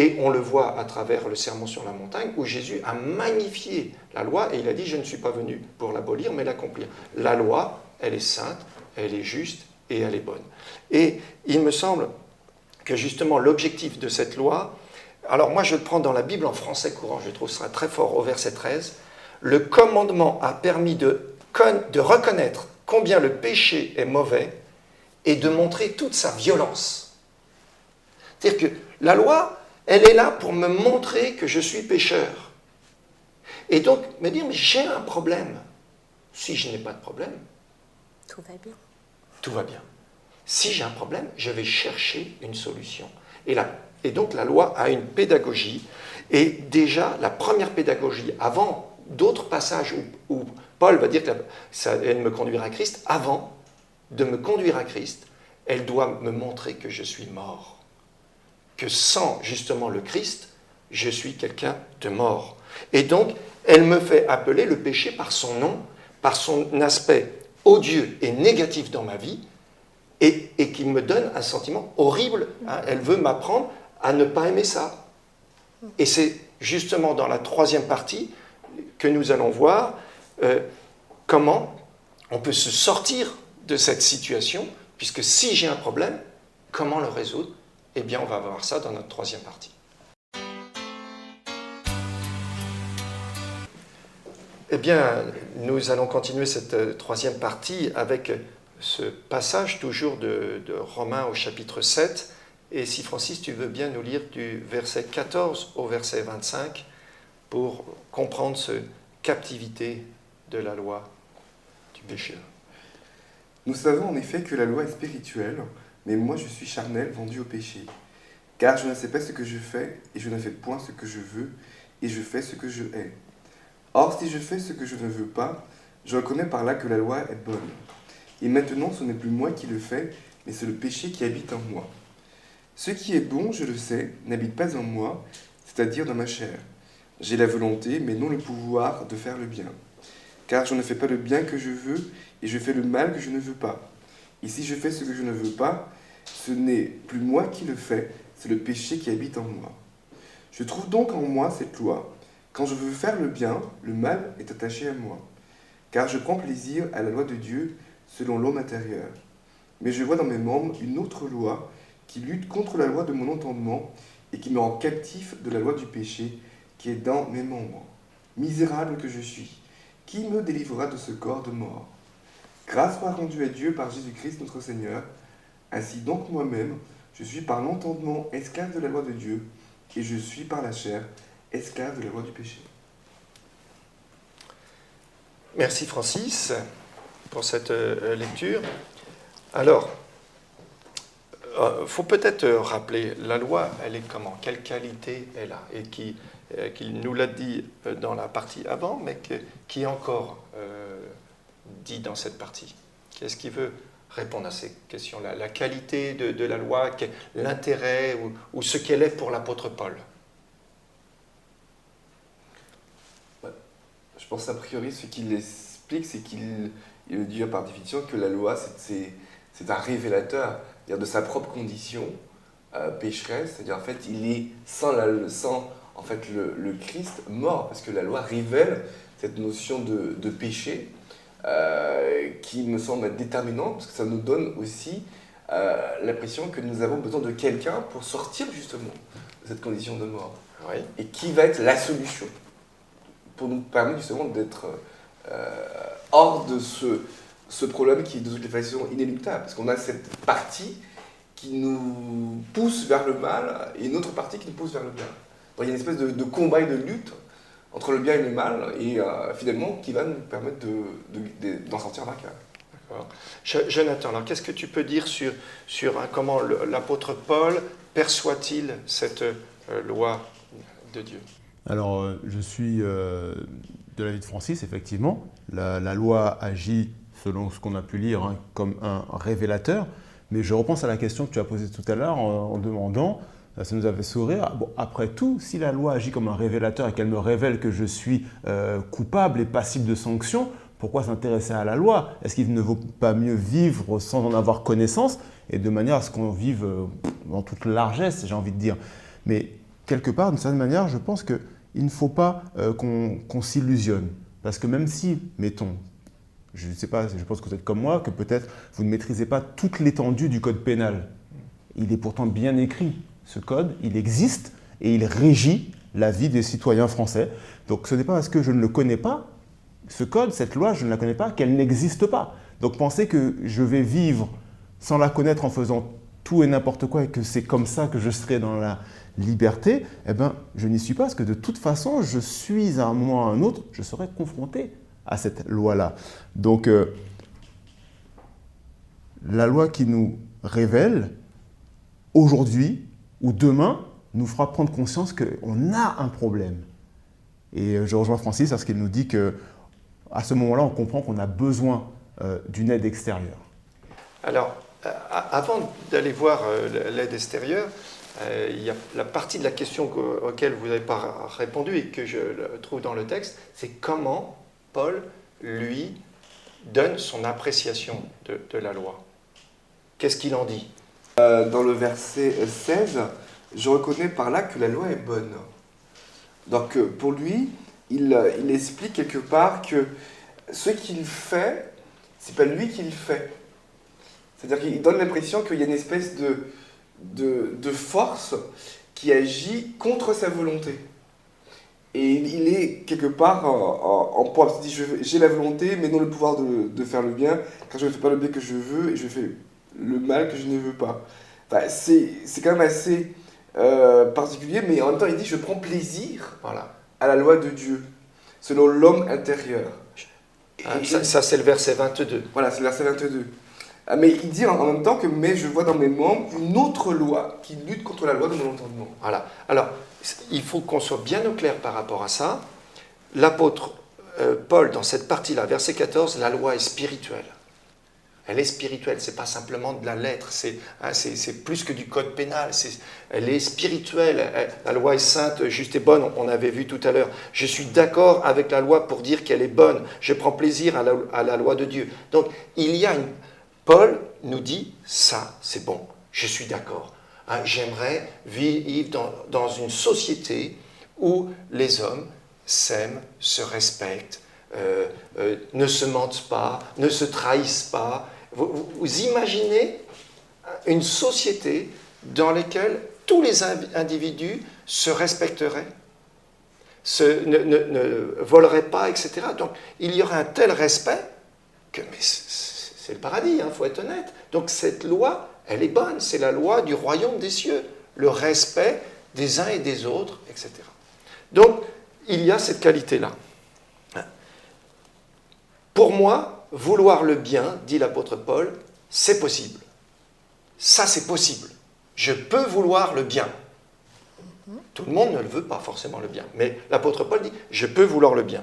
Et on le voit à travers le Sermon sur la montagne, où Jésus a magnifié la loi, et il a dit « Je ne suis pas venu pour l'abolir, mais l'accomplir ». La loi, elle est sainte, elle est juste et elle est bonne. Et il me semble que justement l'objectif de cette loi, alors moi je le prends dans la Bible en français courant, je trouve ça très fort au verset 13, le commandement a permis de reconnaître combien le péché est mauvais et de montrer toute sa violence. C'est-à-dire que la loi, elle est là pour me montrer que je suis pécheur. Et donc me dire, mais j'ai un problème. Si je n'ai pas de problème, Tout va bien. tout va bien. Si j'ai un problème, je vais chercher une solution. Et donc la loi a une pédagogie. Et déjà, la première pédagogie, avant d'autres passages où Paul va dire qu'elle me conduira à Christ, avant de me conduire à Christ, elle doit me montrer que je suis mort. Que sans justement le Christ, je suis quelqu'un de mort. Et donc, elle me fait appeler le péché par son nom, par son aspect odieux et négatif dans ma vie, et qui me donne un sentiment horrible. Hein. Elle veut m'apprendre à ne pas aimer ça. Et c'est justement dans la troisième partie que nous allons voir comment on peut se sortir de cette situation, puisque si j'ai un problème, comment le résoudre? Eh bien, on va voir ça dans notre troisième partie. Eh bien, nous allons continuer cette troisième partie avec ce passage toujours de Romains au chapitre 7. Et si Francis, tu veux bien nous lire du verset 14 au verset 25 pour comprendre cette captivité de la loi du péché. Nous savons en effet que la loi est spirituelle, mais moi je suis charnel, vendu au péché. Car je ne sais pas ce que je fais, et je ne fais point ce que je veux, et je fais ce que je hais. Or, si je fais ce que je ne veux pas, je reconnais par là que la loi est bonne. Et maintenant, ce n'est plus moi qui le fais, mais c'est le péché qui habite en moi. Ce qui est bon, je le sais, n'habite pas en moi, c'est-à-dire dans ma chair. J'ai la volonté, mais non le pouvoir de faire le bien. Car je ne fais pas le bien que je veux, et je fais le mal que je ne veux pas. Et si je fais ce que je ne veux pas, ce n'est plus moi qui le fais, c'est le péché qui habite en moi. Je trouve donc en moi cette loi. Quand je veux faire le bien, le mal est attaché à moi. Car je prends plaisir à la loi de Dieu selon l'homme intérieur. Mais je vois dans mes membres une autre loi qui lutte contre la loi de mon entendement et qui me rend captif de la loi du péché qui est dans mes membres. Misérable que je suis, qui me délivrera de ce corps de mort? Grâce soit rendue à Dieu par Jésus-Christ notre Seigneur. Ainsi donc moi-même, je suis par l'entendement esclave de la loi de Dieu, et je suis par la chair esclave de la loi du péché. Merci Francis pour cette lecture. Alors, il faut peut-être rappeler, la loi, elle est comment? Quelle qualité elle a? Et qui nous l'a dit dans la partie avant, mais qui est encore dit dans cette partie. Qu'est-ce qui veut répondre à ces questions-là? La qualité de la loi, l'intérêt ou ce qu'elle est pour l'apôtre Paul? Je pense a priori ce qu'il explique, c'est qu'il dit par définition que la loi, c'est un révélateur de sa propre condition pécheresse, c'est-à-dire en fait il est sans en fait, le Christ mort, parce que la loi révèle cette notion de péché qui me semble être déterminante, parce que ça nous donne aussi l'impression que nous avons besoin de quelqu'un pour sortir justement de cette condition de mort. Oui. Et qui va être la solution pour nous permettre justement d'être hors de ce problème qui est de toute façon inéluctable, parce qu'on a cette partie qui nous pousse vers le mal et une autre partie qui nous pousse vers le bien. Donc il y a une espèce de combat et de lutte entre le bien et le mal, et finalement qui va nous permettre d'en sortir vainqueur. D'accord. Jonathan, alors qu'est-ce que tu peux dire sur comment l'apôtre Paul perçoit-il cette loi de Dieu? Alors, je suis de l'avis de Francis, effectivement. La loi agit, selon ce qu'on a pu lire, comme un révélateur. Mais je repense à la question que tu as posée tout à l'heure en demandant, ça nous a fait sourire, bon, après tout, si la loi agit comme un révélateur et qu'elle me révèle que je suis coupable et passible de sanctions, pourquoi s'intéresser à la loi? Est-ce qu'il ne vaut pas mieux vivre sans en avoir connaissance et de manière à ce qu'on vive dans toute largesse, j'ai envie de dire? Mais quelque part, d'une certaine manière, je pense qu'il ne faut pas qu'on s'illusionne. Parce que même si, mettons, je ne sais pas, je pense que vous êtes comme moi, que peut-être vous ne maîtrisez pas toute l'étendue du code pénal. Il est pourtant bien écrit, ce code, il existe et il régit la vie des citoyens français. Donc ce n'est pas parce que je ne le connais pas, ce code, cette loi, je ne la connais pas, qu'elle n'existe pas. Donc penser que je vais vivre sans la connaître en faisant tout et n'importe quoi et que c'est comme ça que je serai dans la liberté, eh bien, je n'y suis pas parce que de toute façon, je suis à un moment ou à un autre, je serai confronté à cette loi-là. Donc, la loi qui nous révèle, aujourd'hui ou demain, nous fera prendre conscience qu'on a un problème. Et je rejoins Francis parce qu'il nous dit qu'à ce moment-là, on comprend qu'on a besoin d'une aide extérieure. Alors, avant d'aller voir l'aide extérieure, il y a la partie de la question auquel vous n'avez pas répondu et que je trouve dans le texte, c'est comment Paul, lui, donne son appréciation de la loi. Qu'est-ce qu'il en dit? Dans le verset 16, je reconnais par là que la loi est bonne. Donc pour lui, il explique quelque part que ce qu'il fait, c'est pas lui qui le fait. C'est-à-dire qu'il donne l'impression qu'il y a une espèce de force qui agit contre sa volonté. Et il est quelque part en poids. Il se dit, j'ai la volonté, mais non le pouvoir de faire le bien, car je ne fais pas le bien que je veux, et je fais le mal que je ne veux pas. Enfin, c'est quand même assez particulier, mais en même temps, il dit, je prends plaisir à la loi de Dieu, selon l'homme intérieur. Ça c'est le verset 22. Voilà, c'est le verset 22. Mais il dit en même temps que mais je vois dans mes membres une autre loi qui lutte contre la loi de mon entendement. Voilà. Alors, il faut qu'on soit bien au clair par rapport à ça. L'apôtre Paul, dans cette partie-là, verset 14, la loi est spirituelle. Elle est spirituelle, ce n'est pas simplement de la lettre, c'est plus que du code pénal, elle est spirituelle. La loi est sainte, juste et bonne, on avait vu tout à l'heure. Je suis d'accord avec la loi pour dire qu'elle est bonne, je prends plaisir à la loi de Dieu. Donc, Paul nous dit, ça c'est bon, je suis d'accord. J'aimerais vivre dans une société où les hommes s'aiment, se respectent, ne se mentent pas, ne se trahissent pas. Vous imaginez une société dans laquelle tous les individus se respecteraient, ne voleraient pas, etc. Donc il y aurait un tel respect que c'est le paradis, il faut être honnête. Donc cette loi, elle est bonne, c'est la loi du royaume des cieux, le respect des uns et des autres, etc. Donc il y a cette qualité-là. Pour moi, vouloir le bien, dit l'apôtre Paul, c'est possible. Ça, c'est possible. Je peux vouloir le bien. Tout le monde ne le veut pas forcément le bien. Mais l'apôtre Paul dit, je peux vouloir le bien.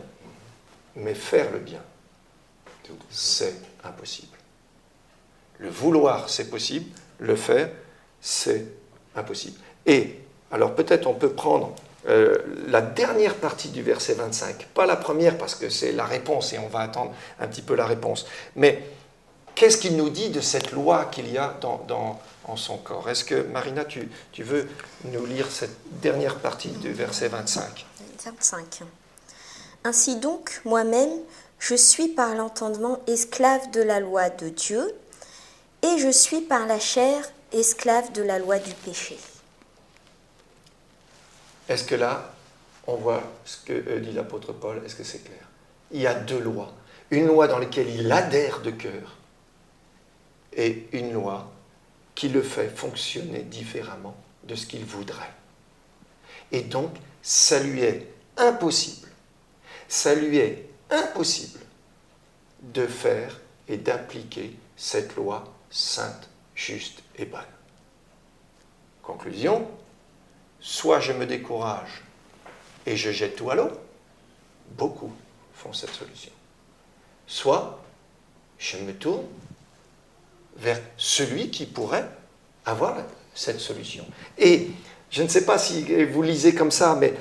Mais faire le bien, c'est impossible. Le vouloir, c'est possible. Le faire, c'est impossible. Et, alors peut-être on peut prendre la dernière partie du verset 25, pas la première parce que c'est la réponse et on va attendre un petit peu la réponse, mais qu'est-ce qu'il nous dit de cette loi qu'il y a en son corps? Est-ce que, Marina, tu veux nous lire cette dernière partie du verset 25? 25. Ainsi donc, moi-même, je suis par l'entendement esclave de la loi de Dieu, et je suis par la chair esclave de la loi du péché. Est-ce que là, on voit ce que dit l'apôtre Paul? Est-ce que c'est clair? Il y a deux lois. Une loi dans laquelle il adhère de cœur et une loi qui le fait fonctionner différemment de ce qu'il voudrait. Et donc, ça lui est impossible de faire et d'appliquer cette loi sainte, juste et bonne. Conclusion, soit je me décourage et je jette tout à l'eau, beaucoup font cette solution. Soit je me tourne vers celui qui pourrait avoir cette solution. Et je ne sais pas si vous lisez comme ça, mais